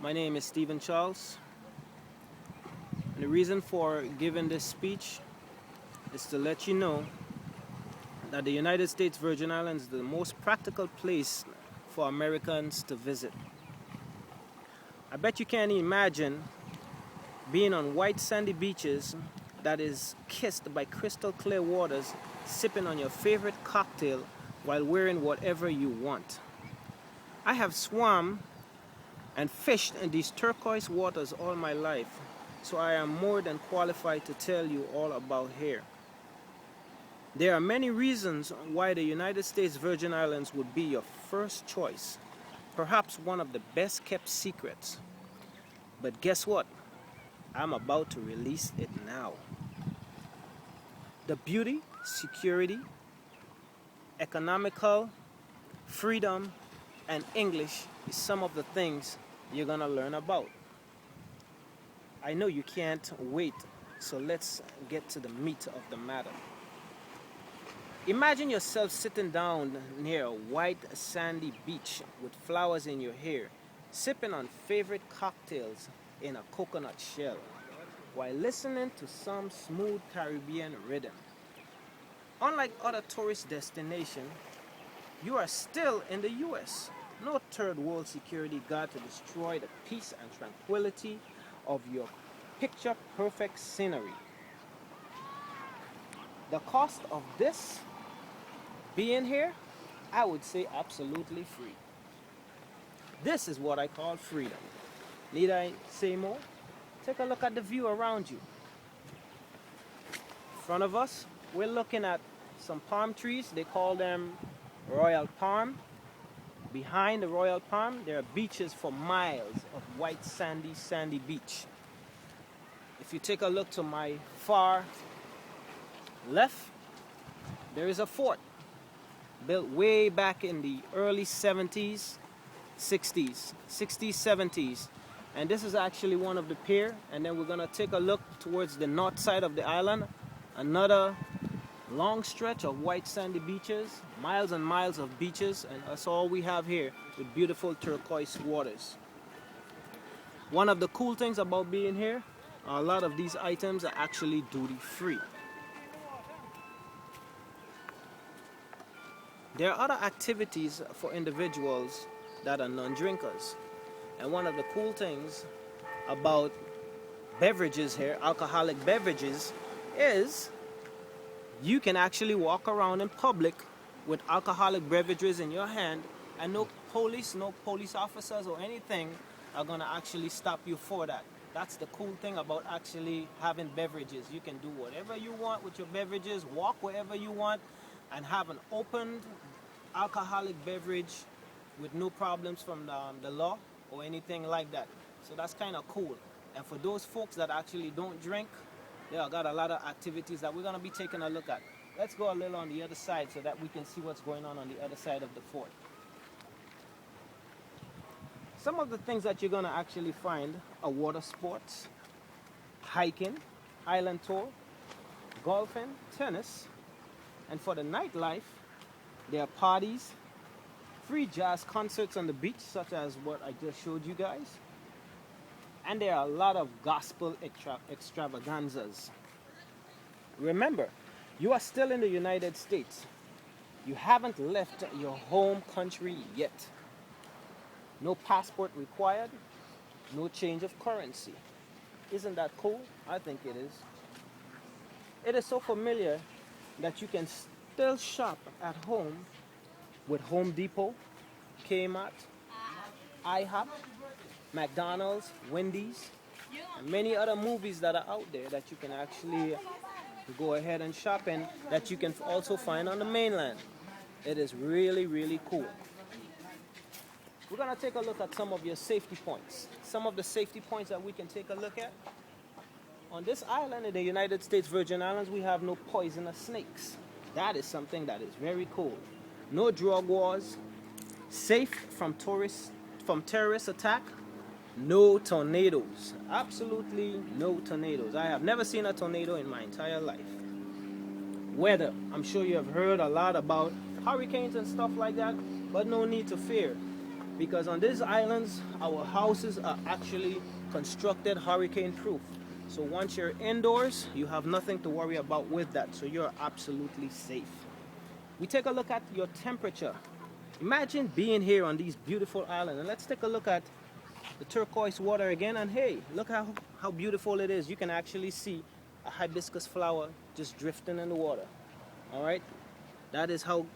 My name is Stephen Charles, and the reason for giving this speech is to let you know that the United States Virgin Islands is the most practical place for Americans to visit. I bet you can't imagine being on white sandy beaches that is kissed by crystal clear waters, sipping on your favorite cocktail while wearing whatever you want. I have swum and fished in these turquoise waters all my life, so I am more than qualified to tell you all about here. There are many reasons why the United States Virgin Islands would be your first choice, perhaps one of the best kept secrets. But guess what? I'm about to release it now. The beauty, security, economical, freedom, and English is some of the things you're gonna learn about. I know you can't wait, so let's get to the meat of the matter. Imagine yourself sitting down near a white sandy beach with flowers in your hair, sipping on favorite cocktails in a coconut shell, while listening to some smooth Caribbean rhythm. Unlike other tourist destinations, you are still in the US. No third world security guard to destroy the peace and tranquility of your picture perfect scenery. The cost of this being here, I would say absolutely free. This is what I call freedom. Need I say more? Take a look at the view around you. In front of us, we're looking at some palm trees. They call them royal palm. Behind the royal palm, there are beaches for miles of white sandy beach. If you take a look to my far left, there is a fort built way back in the early 70s, 60s, 70s. And this is actually one of the pier. And then we're gonna take a look towards the north side of the island. Another long stretch of white sandy beaches, miles and miles of beaches, and that's all we have here with beautiful turquoise waters. One of the cool things about being here, a lot of these items are actually duty free. There are other activities for individuals that are non-drinkers. And one of the cool things about beverages here, alcoholic beverages, is you can actually walk around in public with alcoholic beverages in your hand, and no police officers or anything are gonna actually stop you for that. That's the cool thing about actually having beverages. You can do whatever you want with your beverages, walk wherever you want, and have an open alcoholic beverage with no problems from the law or anything like that. So that's kind of cool. And for those folks that actually don't drink, yeah, I got a lot of activities that we're going to be taking a look at. Let's go a little on the other side so that we can see what's going on the other side of the fort. Some of the things that you're going to actually find are water sports, hiking, island tour, golfing, tennis, and for the nightlife, there are parties, free jazz concerts on the beach, such as what I just showed you guys. And there are a lot of gospel extravaganzas. Remember, you are still in the United States. You haven't left your home country yet. No passport required, no change of currency. Isn't that cool? I think it is. It is so familiar that you can still shop at home with Home Depot, Kmart, IHOP, McDonald's, Wendy's, and many other movies that are out there that you can actually go ahead and shop in, that you can also find on the mainland. It is really, really cool. We're gonna take a look at some of your safety points. Some of the safety points that we can take a look at. On this island in the United States Virgin Islands, we have no poisonous snakes. That is something that is very cool. No drug wars, safe from terrorist attack, no tornadoes. Absolutely no tornadoes. I have never seen a tornado in my entire life. Weather. I'm sure you have heard a lot about hurricanes and stuff like that, but no need to fear. because on these islands, our houses are actually constructed hurricane proof. So once you're indoors, you have nothing to worry about with that. So you're absolutely safe. We take a look at your temperature. Imagine being here on these beautiful islands. And let's take a look at the turquoise water again. And hey, look how beautiful it is. You can actually see a hibiscus flower just drifting in the water. All right, that is how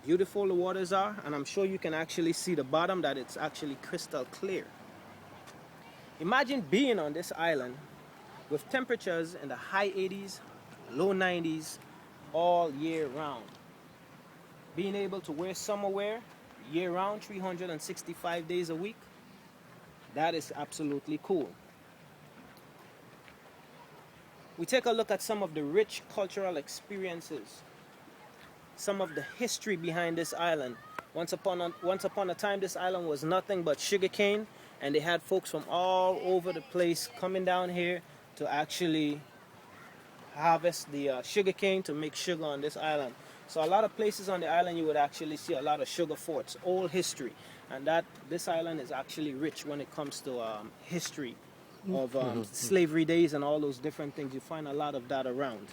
beautiful the waters are, and I'm sure you can actually see the bottom, that it's actually crystal clear. Imagine being on this island with temperatures in the high 80s, low 90s all year round. Being able to wear summer wear year round, 365 days a week, that is absolutely cool. We take a look at some of the rich cultural experiences, some of the history behind this island. Once upon a time, this island was nothing but sugarcane, and they had folks from all over the place coming down here to actually harvest the sugarcane to make sugar on this island. So a lot of places on the island you would actually see a lot of sugar forts, old history, and that this island is actually rich when it comes to history of slavery days and all those different things. You find a lot of that around.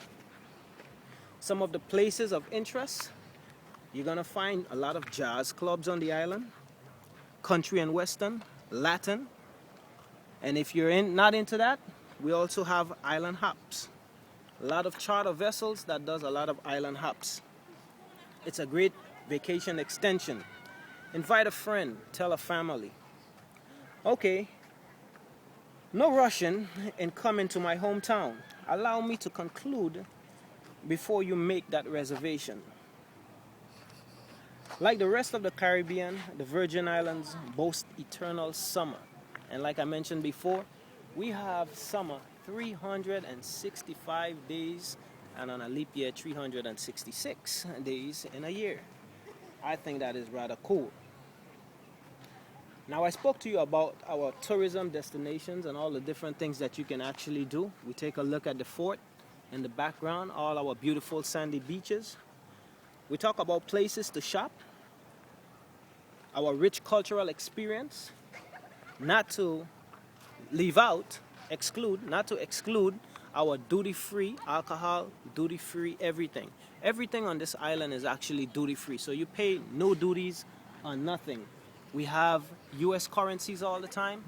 Some of the places of interest, you're gonna find a lot of jazz clubs on the island, country and western, Latin, and if you're not into that, we also have island hops. A lot of charter vessels that does a lot of island hops. It's a great vacation extension. Invite a friend, tell a family. Okay, no rushing in coming to my hometown. Allow me to conclude before you make that reservation. Like the rest of the Caribbean, the Virgin Islands boast eternal summer. And like I mentioned before, we have summer 365 days, and on a leap year 366 days in a year. I think that is rather cool. Now I spoke to you about our tourism destinations and all the different things that you can actually do. We take a look at the fort in the background, all our beautiful sandy beaches. We talk about places to shop, our rich cultural experience, not to leave out, not to exclude our duty-free alcohol, duty-free everything. Everything on this island is actually duty-free, so you pay no duties on nothing. We have US currencies all the time,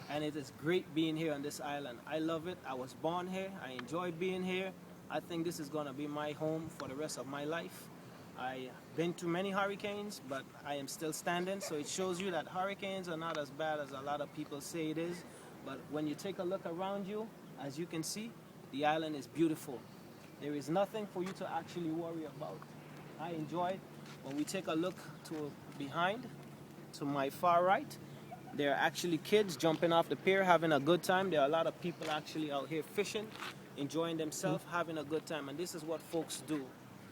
and it is great being here on this island. I love it. I was born here. I enjoy being here. I think this is gonna be my home for the rest of my life. I've been through many hurricanes, but I am still standing, so it shows you that hurricanes are not as bad as a lot of people say it is. But when you take a look around you, as you can see, the island is beautiful. There is nothing for you to actually worry about. I enjoy it. When we take a look to behind, to my far right, there are actually kids jumping off the pier, having a good time. There are a lot of people actually out here fishing, enjoying themselves, having a good time. And this is what folks do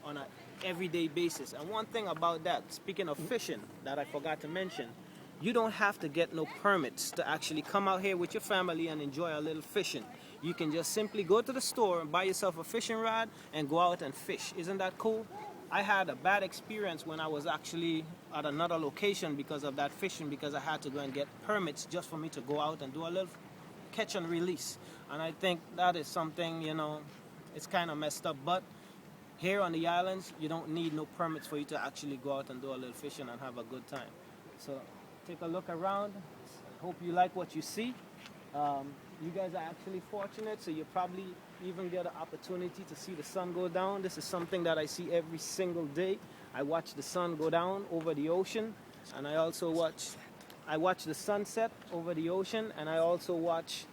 on an everyday basis. And one thing about that, speaking of fishing, that I forgot to mention, you don't have to get no permits to actually come out here with your family and enjoy a little fishing. You can just simply go to the store and buy yourself a fishing rod and go out and fish. Isn't that cool? I had a bad experience when I was actually at another location because of that fishing, because I had to go and get permits just for me to go out and do a little catch and release. And I think that is something, it's kind of messed up. But here on the islands, you don't need no permits for you to actually go out and do a little fishing and have a good time. So take a look around. Hope you like what you see. You guys are actually fortunate, so you probably even get an opportunity to see the sun go down. This is something that I see every single day. I watch the sun go down over the ocean, and I also watch the sunset over the ocean, and I also watch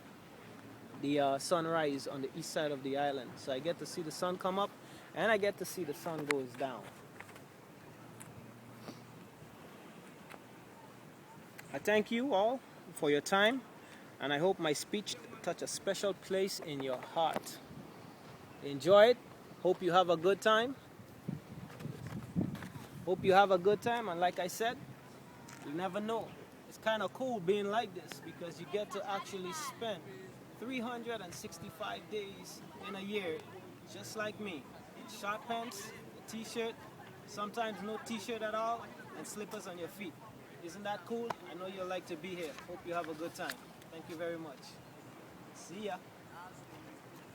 the sunrise on the east side of the island. So I get to see the sun come up, and I get to see the sun goes down. I thank you all for your time, and I hope my speech touched a special place in your heart. Enjoy it. Hope you have a good time. Hope you have a good time, and like I said, you never know. It's kind of cool being like this because you get to actually spend 365 days in a year, just like me, in short pants, a t-shirt, sometimes no t-shirt at all, and slippers on your feet. Isn't that cool? I know you'll like to be here. Hope you have a good time. Thank you very much. See ya.